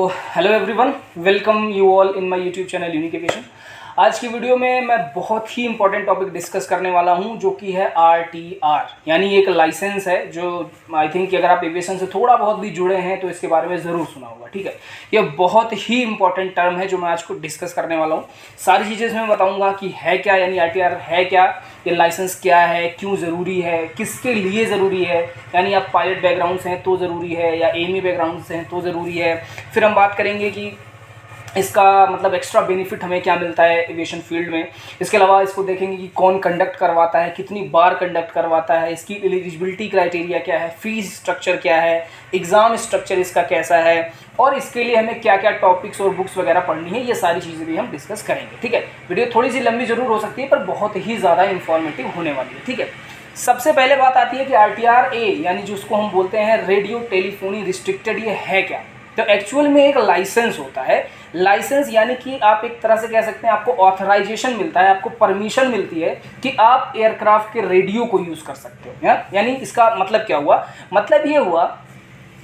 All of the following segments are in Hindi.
Hello everyone, welcome you all in my YouTube channel unique aviation. आज की वीडियो में मैं बहुत ही इंपॉर्टेंट टॉपिक डिस्कस करने वाला हूं, जो कि है आरटीआर, यानी एक लाइसेंस है जो आई थिंक कि अगर आप एविएशन से थोड़ा बहुत भी जुड़े हैं तो इसके बारे में ज़रूर सुना होगा। ठीक है, ये बहुत ही इंपॉर्टेंट टर्म है जो मैं आज को डिस्कस करने वाला हूँ। सारी चीज़ें इसमें बताऊँगा कि है क्या, यानी आरटीआर है क्या, ये लाइसेंस क्या है, क्यों ज़रूरी है, किसके लिए ज़रूरी है, यानी आप पायलट बैकग्राउंड से हैं तो ज़रूरी है या एमी बैकग्राउंड से हैं तो ज़रूरी है। फिर हम बात करेंगे कि इसका मतलब एक्स्ट्रा बेनिफिट हमें क्या मिलता है एविएशन फील्ड में। इसके अलावा इसको देखेंगे कि कौन कंडक्ट करवाता है, कितनी बार कंडक्ट करवाता है, इसकी एलिजिबिलिटी क्राइटेरिया क्या है, फीस स्ट्रक्चर क्या है, एग्ज़ाम स्ट्रक्चर इसका कैसा है, और इसके लिए हमें क्या क्या टॉपिक्स और बुक्स वगैरह पढ़नी है, ये सारी चीज़ें भी हम डिस्कस करेंगे। ठीक है, वीडियो थोड़ी सी लंबी ज़रूर हो सकती है पर बहुत ही ज़्यादा इंफॉर्मेटिव होने वाली है। ठीक है, सबसे पहले बात आती है कि आरटीआर ए यानी जिसको हम बोलते हैं रेडियो टेलीफोनी रिस्ट्रिक्टेड, ये है क्या। तो एक्चुअल में एक लाइसेंस होता है। लाइसेंस यानी कि आप एक तरह से कह सकते हैं आपको ऑथराइजेशन मिलता है, आपको परमिशन मिलती है कि आप एयरक्राफ्ट के रेडियो को यूज़ कर सकते हो। यानी इसका मतलब क्या हुआ, मतलब ये हुआ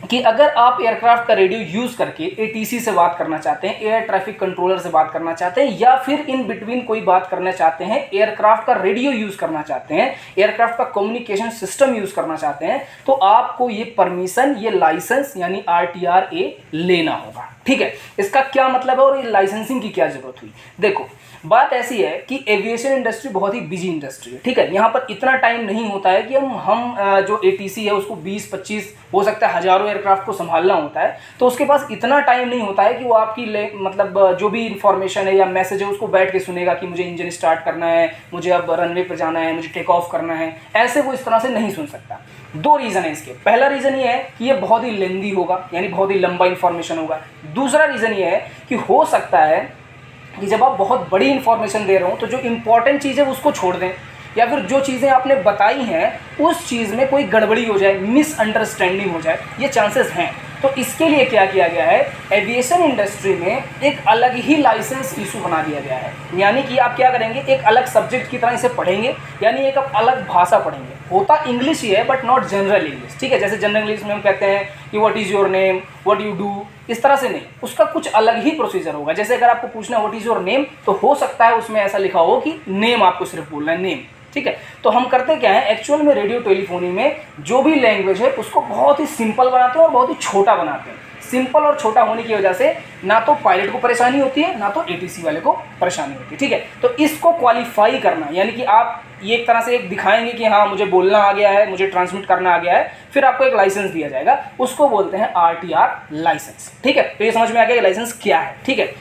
कि अगर आप एयरक्राफ्ट का रेडियो यूज़ करके एटीसी से बात करना चाहते हैं, एयर ट्रैफिक कंट्रोलर से बात करना चाहते हैं, या फिर इन बिटवीन कोई बात करना चाहते हैं, एयरक्राफ्ट का रेडियो यूज़ करना चाहते हैं, एयरक्राफ्ट का कम्युनिकेशन सिस्टम यूज़ करना चाहते हैं, तो आपको ये परमिशन, ये लाइसेंस यानी आरटीआर ए लेना होगा। ठीक है, इसका क्या मतलब है और ये लाइसेंसिंग की क्या ज़रूरत हुई। देखो, बात ऐसी है कि एविएशन इंडस्ट्री बहुत ही बिजी इंडस्ट्री है। ठीक है, यहाँ पर इतना टाइम नहीं होता है कि हम जो एटीसी है उसको 20-25 हो सकता है हज़ारों एयरक्राफ्ट को संभालना होता है, तो उसके पास इतना टाइम नहीं होता है कि वो आपकी मतलब जो भी इंफॉर्मेशन है या मैसेज है उसको बैठ के सुनेगा कि मुझे इंजन स्टार्ट करना है, मुझे अब रनवे पर जाना है, मुझे टेक ऑफ करना है। ऐसे वो इस तरह से नहीं सुन सकता। दो रीज़न है इसके। पहला रीज़न ये है कि ये बहुत ही लेंदी होगा, यानी बहुत ही लंबा इंफॉर्मेशन होगा। दूसरा रीज़न ये है कि हो सकता है कि जब आप बहुत बड़ी इंफॉर्मेशन दे रहे हो तो जो इंपॉर्टेंट चीज़ है उसको छोड़ दें, या फिर जो चीज़ें आपने बताई हैं उस चीज़ में कोई गड़बड़ी हो जाए, मिसअंडरस्टैंडिंग हो जाए, ये चांसेस हैं। तो इसके लिए क्या किया गया है, एविएशन इंडस्ट्री में एक अलग ही लाइसेंस इशू बना दिया गया है। यानी कि आप क्या करेंगे, एक अलग सब्जेक्ट की तरह इसे पढ़ेंगे, यानी एक आप अलग भाषा पढ़ेंगे। होता इंग्लिश ही है बट नॉट जनरल इंग्लिश। ठीक है, जैसे जनरल इंग्लिश में हम कहते हैं कि what is your name, what you do, इस तरह से नहीं, उसका कुछ अलग ही प्रोसीजर होगा। जैसे अगर आपको पूछना व्हाट इज़ योर नेम, तो हो सकता है उसमें ऐसा लिखा हो कि नेम आपको सिर्फ बोलना है, नेम। ठीक है, तो हम करते क्या है, एक्चुअल में रेडियो टेलीफोनी में जो भी लैंग्वेज है उसको बहुत ही सिंपल बनाते हैं और बहुत ही छोटा बनाते हैं। सिंपल और छोटा होने की वजह से ना तो पायलट को परेशानी होती है, ना तो एटीसी वाले को परेशानी होती है। ठीक है, तो इसको क्वालिफाई करना, यानी कि आप ये एक तरह से एक दिखाएंगे कि हाँ मुझे बोलना आ गया है, मुझे ट्रांसमिट करना आ गया है, फिर आपको एक लाइसेंस दिया जाएगा, उसको बोलते हैं आरटीआर लाइसेंस। ठीक है, तो ये समझ में आ गया लाइसेंस क्या है। ठीक है,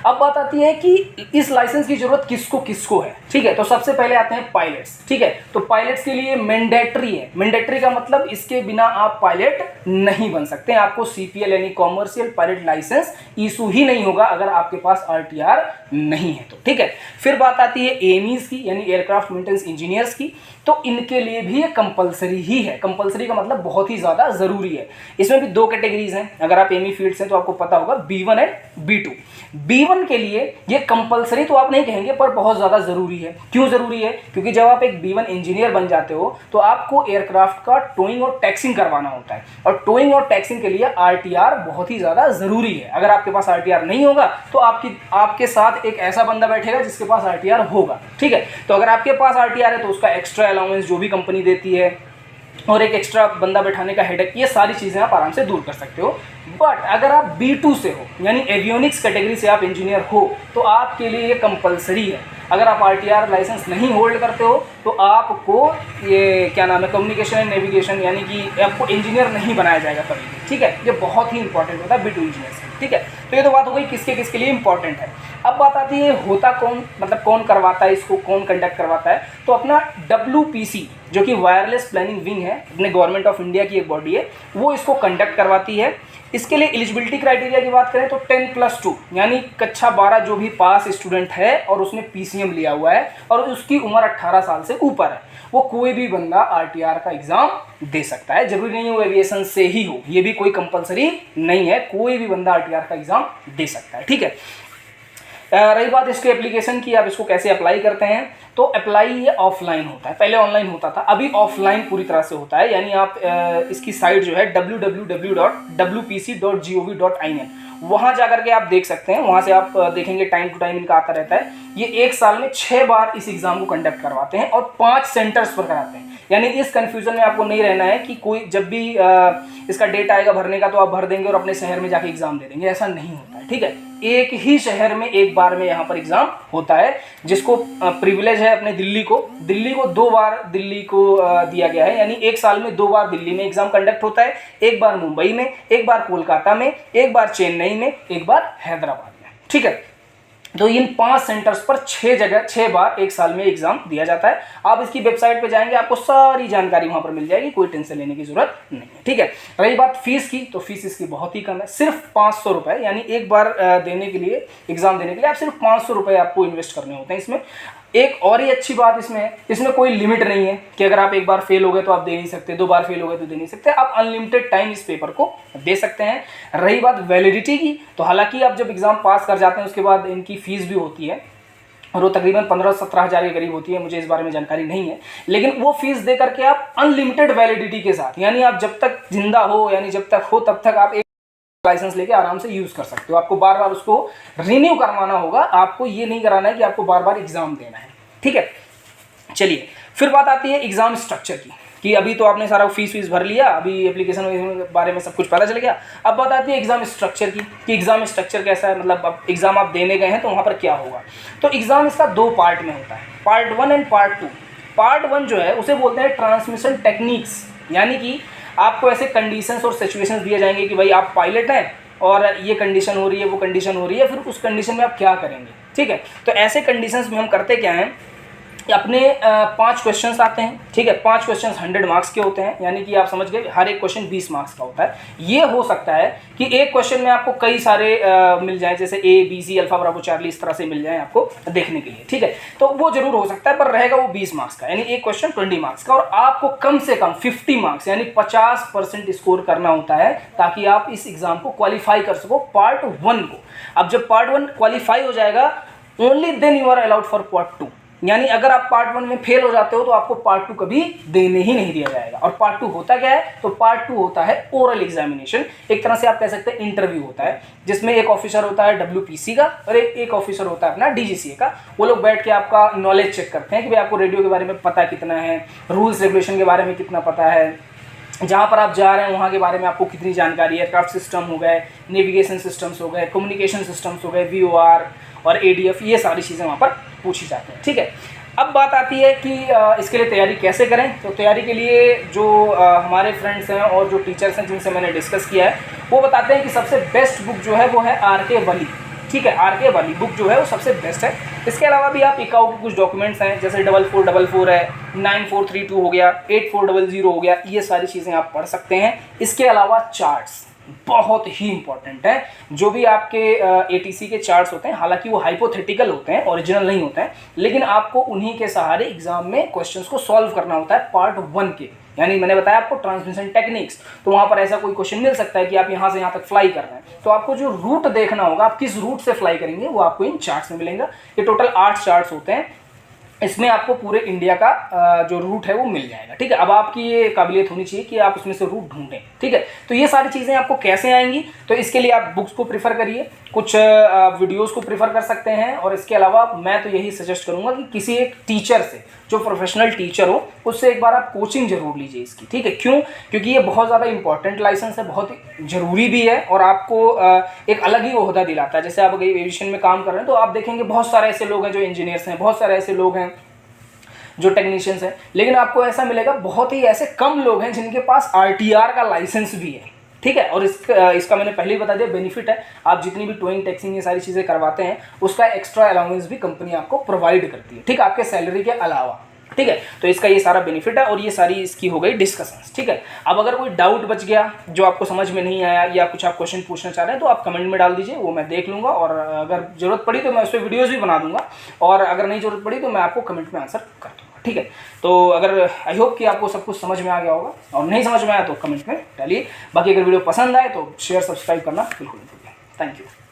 अब बात आती है कि इस लाइसेंस की जरूरत किसको किसको है। ठीक है, तो सबसे पहले आते हैं पायलट्स। ठीक है, तो पायलट्स के लिए मैंडेटरी है। मैंडेटरी का मतलब इसके बिना आप पायलट नहीं बन सकते। आपको सीपीएल यानी कॉमर्शियल पायलट लाइसेंस इशू ही नहीं होगा अगर आपके पास आरटीआर नहीं है तो। ठीक है, फिर बात आती है एमीज की, यानी एयरक्राफ्ट मेंटेनेंस इंजीनियर्स की, तो इनके लिए भी ये कंपलसरी ही है। कंपलसरी का मतलब बहुत ही ज़्यादा ज़रूरी है। इसमें भी दो कैटेगरीज हैं, अगर आप एमी फील्ड से तो आपको पता होगा B1 एंड B2। B1 के लिए ये कंपलसरी तो आप नहीं कहेंगे पर बहुत ज़्यादा ज़रूरी है। क्यों ज़रूरी है, क्योंकि जब आप एक B1 इंजीनियर बन जाते हो तो आपको एयरक्राफ्ट का टोइंग और टैक्सिंग करवाना होता है, और टोइंग और टैक्सिंग के लिए आरटीआर बहुत ही ज़्यादा ज़रूरी है। अगर आपके पास आरटीआर नहीं होगा तो आपके साथ एक ऐसा बंदा बैठेगा जिसके पास आरटीआर होगा। ठीक है, तो अगर आपके पास आरटीआर है तो उसका एक्स्ट्रा अलाउंस जो भी कंपनी देती है और एक एक्स्ट्रा बंदा बैठाने का हेडेक, ये सारी चीज़ें आप आराम से दूर कर सकते हो। बट अगर आप B2 से हो, यानी एवियोनिक्स कैटेगरी से आप इंजीनियर हो, तो आपके लिए ये कंपलसरी है। अगर आप आरटीआर लाइसेंस नहीं होल्ड करते हो तो आपको ये क्या नाम है, कम्युनिकेशन एंड नेविगेशन, यानी कि आपको इंजीनियर नहीं बनाया जाएगा कभी। ठीक है, ये बहुत ही इंपॉर्टेंट होता है B2 इंजीनियर्स। ठीक है, तो ये तो बात हो गई किसके किसके लिए इंपॉर्टेंट है। अब बात आती है होता कौन, मतलब कौन करवाता है इसको, कौन कंडक्ट करवाता है। तो अपना WPC जो कि वायरलेस प्लानिंग विंग है, अपने गवर्नमेंट ऑफ इंडिया की एक बॉडी है, वो इसको कंडक्ट करवाती है। इसके लिए एलिजिबिलिटी क्राइटेरिया की बात करें तो 10+2 यानी कक्षा 12 जो भी पास स्टूडेंट है और उसने PCM लिया हुआ है और उसकी उम्र 18 साल से ऊपर है, वो कोई भी बंदा आरटीआर का एग्जाम दे सकता है। जरूरी नहीं हो एविएशन से ही हो, ये भी कोई कंपलसरी नहीं है, कोई भी बंदा आरटीआर का एग्जाम दे सकता है। ठीक है, रही बात इसके एप्लीकेशन की, आप इसको कैसे अप्लाई करते हैं, तो अप्लाई ये ऑफलाइन होता है, पहले ऑनलाइन होता था, अभी ऑफलाइन पूरी तरह से होता है। यानी आप इसकी साइट जो है www.wpc.gov.in, वहाँ जाकर के आप देख सकते हैं। वहाँ से आप देखेंगे टाइम टू टाइम इनका आता रहता है। ये एक साल में 6 बार इस एग्ज़ाम को कंडक्ट करवाते हैं और 5 सेंटर्स पर कराते हैं। यानी इस कन्फ्यूज़न में आपको नहीं रहना है कि कोई जब भी इसका डेट आएगा भरने का तो आप भर देंगे और अपने शहर में जाके एग्ज़ाम दे देंगे, ऐसा नहीं होता है। ठीक है, एक ही शहर में एक बार में यहाँ पर एग्ज़ाम होता है, जिसको प्रिविलेज है अपने दिल्ली को 2 बार दिल्ली को दिया गया है। यानी एक साल में 2 बार दिल्ली में एग्ज़ाम कंडक्ट होता है, एक बार मुंबई में, एक बार कोलकाता में, एक बार चेन्नई में, एक बार हैदराबाद में। ठीक है, तो इन 5 सेंटर्स पर 6 बार एक साल में एग्जाम दिया जाता है। आप इसकी वेबसाइट पे जाएंगे, आपको सारी जानकारी वहां पर मिल जाएगी, कोई टेंशन लेने की जरूरत नहीं है। ठीक है, रही बात फीस की, तो फीस इसकी बहुत ही कम है, सिर्फ 500 रुपये। यानी एक बार देने के लिए, एग्जाम देने के लिए आप सिर्फ 500 रुपये आपको इन्वेस्ट करने होते हैं इसमें। एक और ही अच्छी बात इसमें है, इसमें कोई लिमिट नहीं है कि अगर आप एक बार फेल हो गए तो आप दे नहीं सकते, 2 बार फेल हो गए तो दे नहीं सकते, आप अनलिमिटेड टाइम इस पेपर को दे सकते हैं। रही बात वैलिडिटी की, तो हालांकि आप जब एग्जाम पास कर जाते हैं उसके बाद इनकी फीस भी होती है और वो तकरीबन 15-17 हज़ार के करीब होती है, मुझे इस बारे में जानकारी नहीं है। लेकिन वो फीस दे करके आप अनलिमिटेड वैलिडिटी के साथ, यानी आप जब तक जिंदा हो, यानी जब तक हो तब तक आप एक लाइसेंस लेके आराम से यूज कर सकते हो। आपको बार बार उसको रिन्यू करवाना होगा, आपको ये नहीं कराना है कि आपको बार बार एग्जाम देना है। ठीक है, चलिए फिर बात आती है एग्जाम स्ट्रक्चर की, कि अभी तो आपने सारा फीस भर लिया, अभी एप्लीकेशन के बारे में सब कुछ पता चल गया। अब बात आती है एग्जाम स्ट्रक्चर की, कि एग्जाम स्ट्रक्चर कैसा है, मतलब अब एग्जाम आप देने गए हैं तो वहाँ पर क्या होगा। तो एग्जाम इसका 2 पार्ट में होता है, पार्ट 1 एंड पार्ट 2। पार्ट 1 जो है उसे बोलते हैं ट्रांसमिशन टेक्निक्स, यानी कि आपको ऐसे कंडीशंस और सिचुएशंस दिए जाएंगे कि भाई आप पायलट हैं और ये कंडीशन हो रही है, वो कंडीशन हो रही है, फिर उस कंडीशन में आप क्या करेंगे। ठीक है, तो ऐसे कंडीशंस में हम करते क्या हैं, अपने 5 क्वेश्चंस आते हैं। ठीक है, 5 क्वेश्चंस 100 मार्क्स के होते हैं, यानी कि आप समझ गए हर एक क्वेश्चन 20 मार्क्स का होता है। ये हो सकता है कि एक क्वेश्चन में आपको कई सारे मिल जाएं, जैसे ABC अल्फा बराबर चार्ली, इस तरह से मिल जाएं आपको देखने के लिए। ठीक है, तो वो जरूर हो सकता है, पर रहेगा वो 20 मार्क्स का, यानी एक क्वेश्चन 20 मार्क्स का, और आपको कम से कम 50 मार्क्स यानी 50% स्कोर करना होता है, ताकि आप इस एग्जाम को क्वालिफाई कर सको पार्ट 1 को। अब जब पार्ट 1 क्वालिफाई हो जाएगा, only then you are allowed for part 2। यानी अगर आप पार्ट 1 में फेल हो जाते हो तो आपको पार्ट 2 कभी देने ही नहीं दिया जाएगा। और पार्ट 2 होता क्या है, तो पार्ट 2 होता है ओरल एग्जामिनेशन, एक तरह से आप कह सकते हैं इंटरव्यू होता है, जिसमें एक ऑफिसर होता है WPC का और एक ऑफिसर होता है अपना DGCA का। वो लोग बैठ के आपका नॉलेज चेक करते हैं कि भाई आपको रेडियो के बारे में पता कितना है, रूल्स रेगुलेशन के बारे में कितना पता है, जहाँ पर आप जा रहे हैं वहाँ के बारे में आपको कितनी जानकारी है, एयरक्राफ्ट सिस्टम हो गए, नेविगेशन सिस्टम्स हो गए, कम्युनिकेशन सिस्टम्स हो गए, VOR और ADF, ये सारी चीज़ें वहाँ पर पूछी जाती हैं। ठीक है, अब बात आती है कि इसके लिए तैयारी कैसे करें। तो तैयारी के लिए जो हमारे फ्रेंड्स हैं और जो टीचर्स हैं जिनसे मैंने डिस्कस किया है, वो बताते हैं कि सबसे बेस्ट बुक जो है वो है RK वली। ठीक है, RK वली बुक जो है वो सबसे बेस्ट है। इसके अलावा भी आप इकाऊ के कुछ डॉक्यूमेंट्स हैं, जैसे 4444 है, 9432 हो गया, 8400 हो गया, ये सारी चीज़ें आप पढ़ सकते हैं। इसके अलावा चार्ट्स बहुत ही इंपॉर्टेंट है। जो भी आपके ATC के चार्ट्स होते हैं, हालांकि वो हाइपोथेटिकल होते हैं, ओरिजिनल नहीं होते हैं, लेकिन आपको उन्हीं के सहारे एग्जाम में क्वेश्चंस को सॉल्व करना होता है पार्ट 1 के। यानी मैंने बताया आपको ट्रांसमिशन टेक्निक्स, तो वहाँ पर ऐसा कोई क्वेश्चन मिल सकता है कि आप यहाँ से यहाँ तक फ्लाई कर रहे हैं, तो आपको जो रूट देखना होगा, आप किस रूट से फ्लाई करेंगे, वो आपको इन चार्ट्स में मिलेगा। ये टोटल 8 चार्ट्स होते हैं, इसमें आपको पूरे इंडिया का जो रूट है वो मिल जाएगा। ठीक है, अब आपकी ये काबिलियत होनी चाहिए कि आप उसमें से रूट ढूंढें। ठीक है, तो ये सारी चीज़ें आपको कैसे आएंगी, तो इसके लिए आप बुक्स को प्रीफर करिए, कुछ वीडियोस को प्रीफर कर सकते हैं, और इसके अलावा मैं तो यही सजेस्ट करूंगा कि किसी एक टीचर से, जो प्रोफेशनल टीचर हो, उससे एक बार आप कोचिंग जरूर लीजिए इसकी। ठीक है, क्यों, क्योंकि ये बहुत ज़्यादा इंपॉर्टेंट लाइसेंस है, बहुत ज़रूरी भी है, और आपको एक अलग ही ओहदा दिलाता है। जैसे आप अगर एविएशन में काम कर रहे हैं तो आप देखेंगे बहुत सारे ऐसे लोग हैं जो इंजीनियर्स हैं, बहुत सारे ऐसे लोग हैं जो टेक्नीशियंस हैं, लेकिन आपको ऐसा मिलेगा बहुत ही ऐसे कम लोग हैं जिनके पास RTR का लाइसेंस भी है। ठीक है, और इसका मैंने पहले ही बता दिया बेनिफिट है, आप जितनी भी टोइंग टैक्सिंग ये सारी चीज़ें करवाते हैं उसका एक्स्ट्रा अलाउंस भी कंपनी आपको प्रोवाइड करती है। ठीक है, आपके सैलरी के अलावा। ठीक है, तो इसका ये सारा बेनिफिट है, और ये सारी इसकी हो गई डिस्कशंस। ठीक है, अब अगर कोई डाउट बच गया जो आपको समझ में नहीं आया, या कुछ आप क्वेश्चन पूछना चाह रहे हैं, तो आप कमेंट में डाल दीजिए, वो मैं देख लूँगा, और अगर ज़रूरत पड़ी तो मैं उस पर वीडियोज़ भी बना दूंगा, और अगर नहीं ज़रूरत पड़ी तो मैं आपको कमेंट में आंसर कर दूँगा। ठीक है, तो अगर आई होप कि आपको सब कुछ समझ में आ गया होगा, और नहीं समझ में आया तो कमेंट में डालिए। बाकी अगर वीडियो पसंद आए तो शेयर सब्सक्राइब करना बिल्कुल नहीं भूलिए। Thank you.